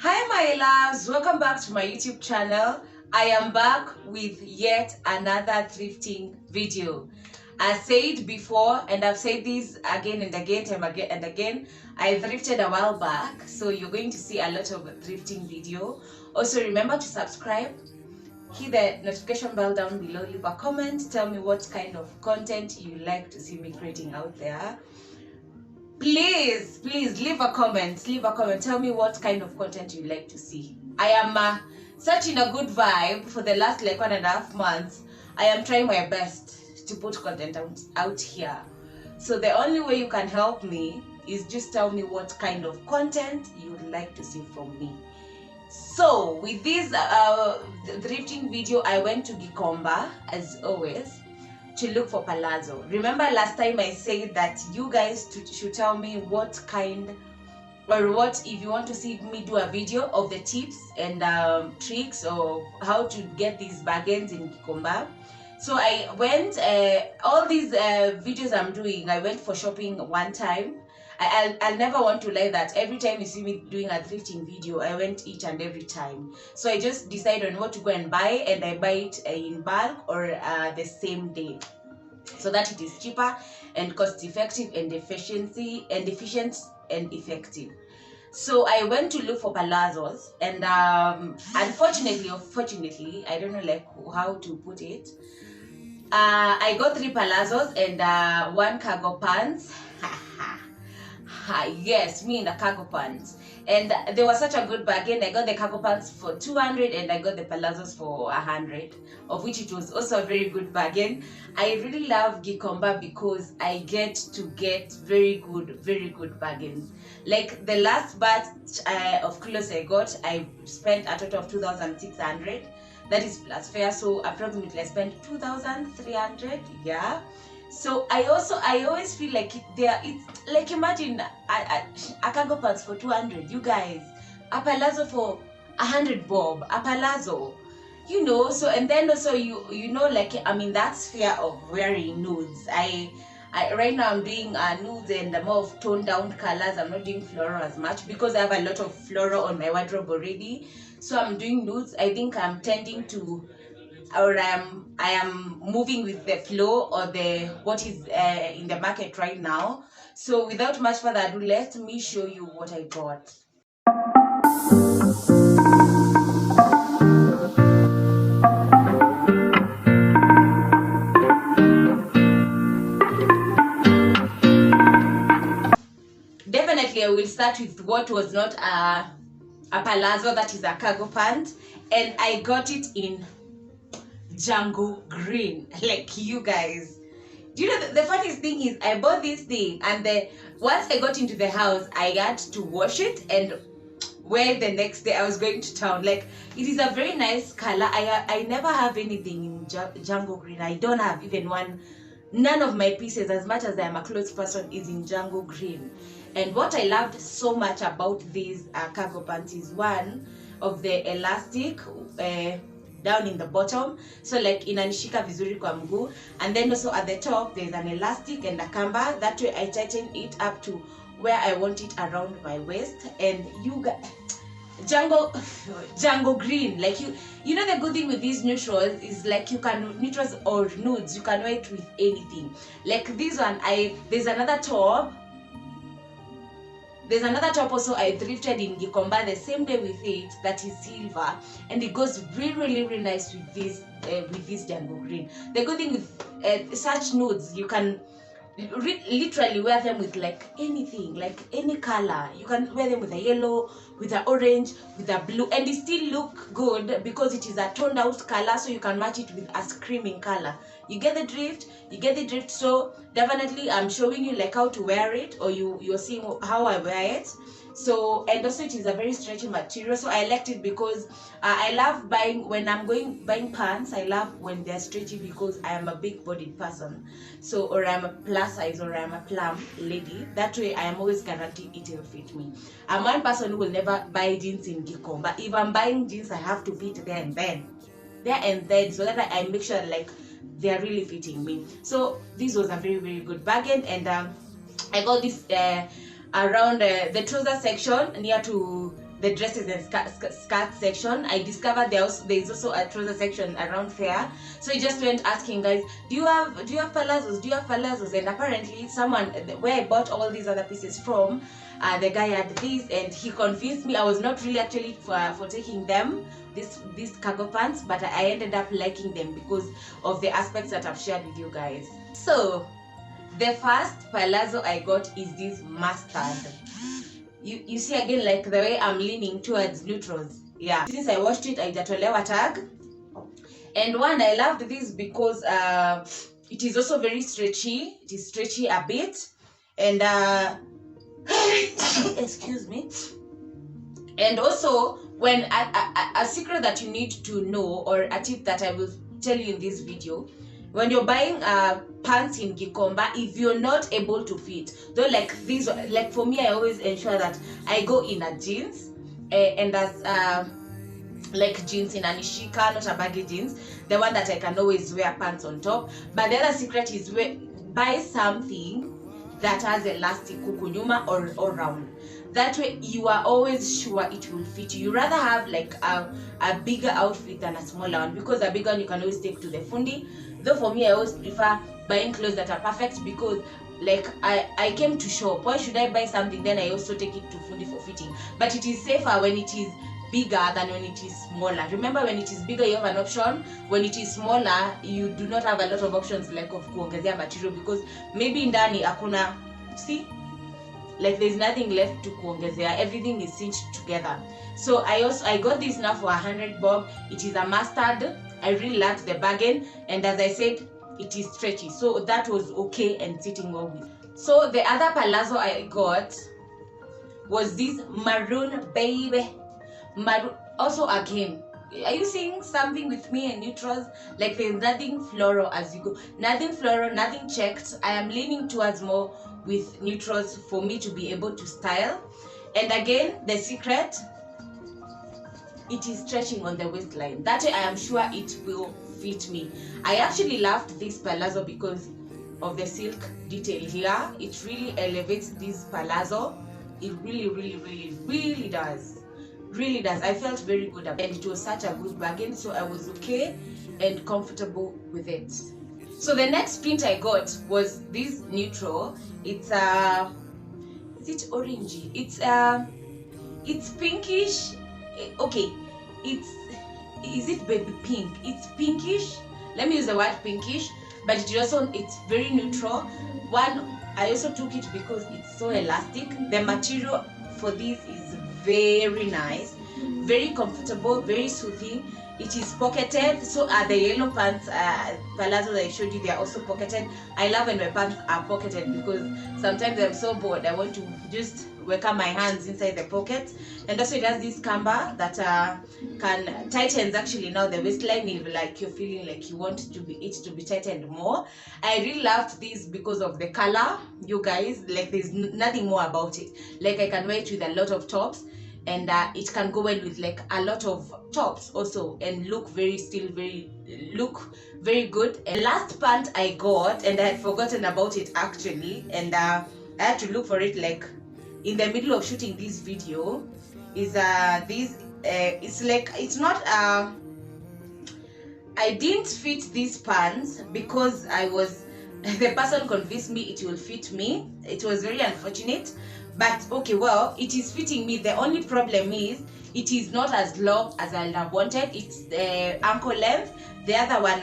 Hi my loves, welcome back to my YouTube channel. I am back with yet another thrifting video. I said before, and I've said this again and again, I thrifted a while back, so you're going to see a lot of thrifting video. Also remember to subscribe, hit the notification bell down below, leave a comment, tell me what kind of content you like to see me creating out there. Please leave a comment, tell me what kind of content you like to see. I am such in a good vibe for the last like 1.5 months. I am trying my best to put content out here, so the only way you can help me is just tell me what kind of content you would like to see from me. So with this thrifting video, I went to Gikomba as always to look for Palazo. Remember last time I said that you guys should tell me what kind, or what, if you want to see me do a video of the tips and tricks of how to get these bargains in Gikomba. So I went, all these videos I'm doing, I went for shopping one time. I'll never want to lie that every time you see me doing a thrifting video, I went each and every time. So I just decide on what to go and buy, and I buy it in bulk or the same day, so that it is cheaper and cost effective and efficient and effective. So I went to look for Palazos, and unfortunately, I don't know like how to put it. I got 3 Palazos and 1 cargo pants. Yes, me in the cargo pants, and they were such a good bargain. I got the cargo pants for 200 and I got the Palazos for 100, of which it was also a very good bargain. I really love Gikomba because I get to get very good bargains. Like the last batch of clothes I got, I spent a total of 2,600. That is plus fare, so approximately I spent 2,300. Yeah. So I always feel like it's like, imagine a cargo pants for 200, you guys, a Palazzo for 100 bob, a Palazzo, you know. So, and then also you know, like, I mean, that's fear of wearing nudes. I right now I'm doing nudes and more of toned down colors. I'm not doing floral as much because I have a lot of floral on my wardrobe already. So I'm doing nudes. I think I'm tending to, or I am moving with the flow or the what is in the market right now. So without much further ado, let me show you what I got. Definitely I will start with what was not a Palazzo, that is a cargo pant, and I got it in jungle green. Like, you guys, do you know the funniest thing is I bought this thing, and once I got into the house, I had to wash it and wear the next day. I was going to town. Like, it is a very nice color. I never have anything in jungle green. I don't have even one. None of my pieces, as much as I am a clothes person, is in jungle green. And what I loved so much about these cargo pants is one of the elastic down in the bottom, so like inanishika vizuri kwa mguu, and then also at the top there's an elastic and a kamba. That way I tighten it up to where I want it around my waist. And you got jungle green. Like, you know, the good thing with these neutrals is like you can, neutrals or nudes, you can wear it with anything. Like this one, there's another top also I thrifted in Gikomba the same day with it, that is silver, and it goes really nice with this jungle green. The good thing with such nudes, you can literally wear them with like anything, like any color. You can wear them with a yellow, with an orange, with a blue, and it still look good because it is a toned out color, so you can match it with a screaming color. You get the drift. So definitely I'm showing you like how to wear it, or you're seeing how I wear it. So, and also it is a very stretchy material, so I liked it because I love buying, when I'm buying pants, I love when they're stretchy because I am a big bodied person, so, or I'm a plus size, or I'm a plump lady. That way I am always guaranteed it will fit me. I'm one person who will never buy jeans in Gikomba. If I'm buying jeans, I have to fit there and then, so that I make sure like they are really fitting me. So this was a very good bargain, and I got this around the trouser section near to the dresses and skirt section. I discovered there is also a trouser section around there. So I just went asking guys, do you have Palazos? Do you have Palazos? And apparently someone where I bought all these other pieces from, the guy had this, and he convinced me. I was not really actually for taking them, these cargo pants, but I ended up liking them because of the aspects that I've shared with you guys. So the first Palazzo I got is this mustard. You see again, like the way I'm leaning towards neutrals. Yeah, since I washed it, I jatolewa tag. And one, I loved this because it is also very stretchy. It is stretchy a bit, and excuse me. And also, when a secret that you need to know, or a tip that I will tell you in this video, when you're buying pants in Gikomba, if you're not able to fit, though, like these, like for me, I always ensure that I go in a jeans, and as like jeans in a nishika, not a baggy jeans, the one that I can always wear pants on top. But the other secret is buy something that has elastic kukunyuma or round. That way you are always sure it will fit you. You rather have like a bigger outfit than a smaller one, because a bigger one you can always take to the fundi. Though for me, I always prefer buying clothes that are perfect, because like I came to shop. Why should I buy something then I also take it to fundi for fitting? But it is safer when it is bigger than when it is smaller. Remember, when it is bigger you have an option. When it is smaller, you do not have a lot of options, like of kuongezea material, because maybe ndani hakuna, see, like there's nothing left to kuongezea, everything is cinched together. So I got this now for 100 bob. It is a mustard. I really liked the bargain, and as I said, it is stretchy, so that was okay and sitting well with. So the other palazzo I got was this maroon, baby. Maroon. Also, again, are you seeing something with me and neutrals? Like there's nothing floral as you go, nothing floral, nothing checked. I am leaning towards more with neutrals for me to be able to style. And again, the secret, it is stretching on the waistline. That way I am sure it will fit me. I actually loved this palazzo because of the silk detail here. It really elevates this palazzo. It really does. Really does. I felt very good about it, and it was such a good bargain, so I was okay and comfortable with it. So the next print I got was this neutral. It's is it orangey? It's pinkish. Okay, is it baby pink? It's pinkish. Let me use the word pinkish, but it's very neutral. One, I also took it because it's so elastic. The material for this is very nice, very comfortable, very soothing. It is pocketed, so are the yellow pants palazzo that I showed you. They are also pocketed. I love when my pants are pocketed because sometimes I'm so bored, I want to just work up my hands inside the pocket. And also it has this camber that can tightens actually now the waistline if like you're feeling like you want it to be tightened more. I really loved this because of the color, you guys. Like there's nothing more about it. Like I can wear it with a lot of tops, and it can go well with like a lot of tops also, and look very good. And last pant I got, and I had forgotten about it actually, and I had to look for it like in the middle of shooting this video, is this it's like, it's not I didn't fit these pants because the person convinced me it will fit me. It was very unfortunate, but okay, well, it is fitting me. The only problem is it is not as long as I have wanted. It's the ankle length. The other one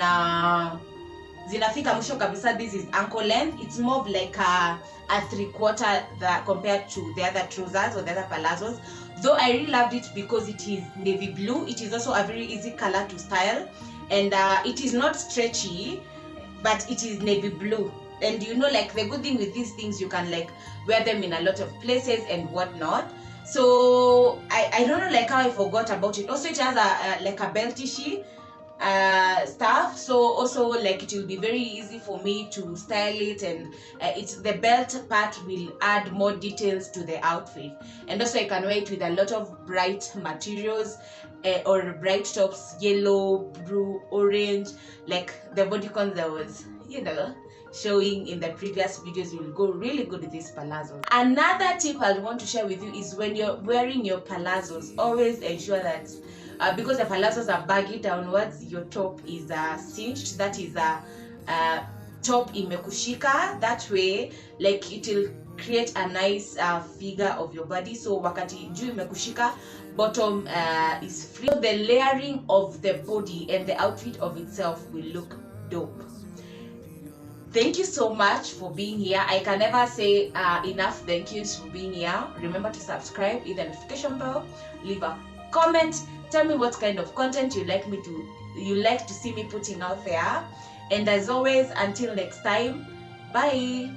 zinafika mwisho kabisa. This is ankle length. It's more of like a 3/4 compared to the other trousers or the other palazzos. Though I really loved it because it is navy blue. It is also a very easy color to style, and it is not stretchy, but it is navy blue. And you know, like the good thing with these things, you can like wear them in a lot of places and whatnot. So I don't know like how I forgot about it. Also, it has like a beltish stuff, so also like it will be very easy for me to style it, and it's the belt part will add more details to the outfit. And also I can wear it with a lot of bright materials, or bright tops, yellow, blue, orange, like the bodycon that was, you know, showing in the previous videos, will go really good with these palazzos. Another tip I want to share with you is when you're wearing your palazzos, always ensure that because the palazzos are baggy downwards, your top is cinched. That is top imekushika. That way, like, it will create a nice figure of your body. So wakati juu imekushika, bottom is free. So the layering of the body and the outfit of itself will look dope. Thank you so much for being here. I can never say enough thank yous for being here. Remember to subscribe, hit the notification bell, leave a comment, tell me what kind of content you like to see me putting out there. And as always, until next time, bye.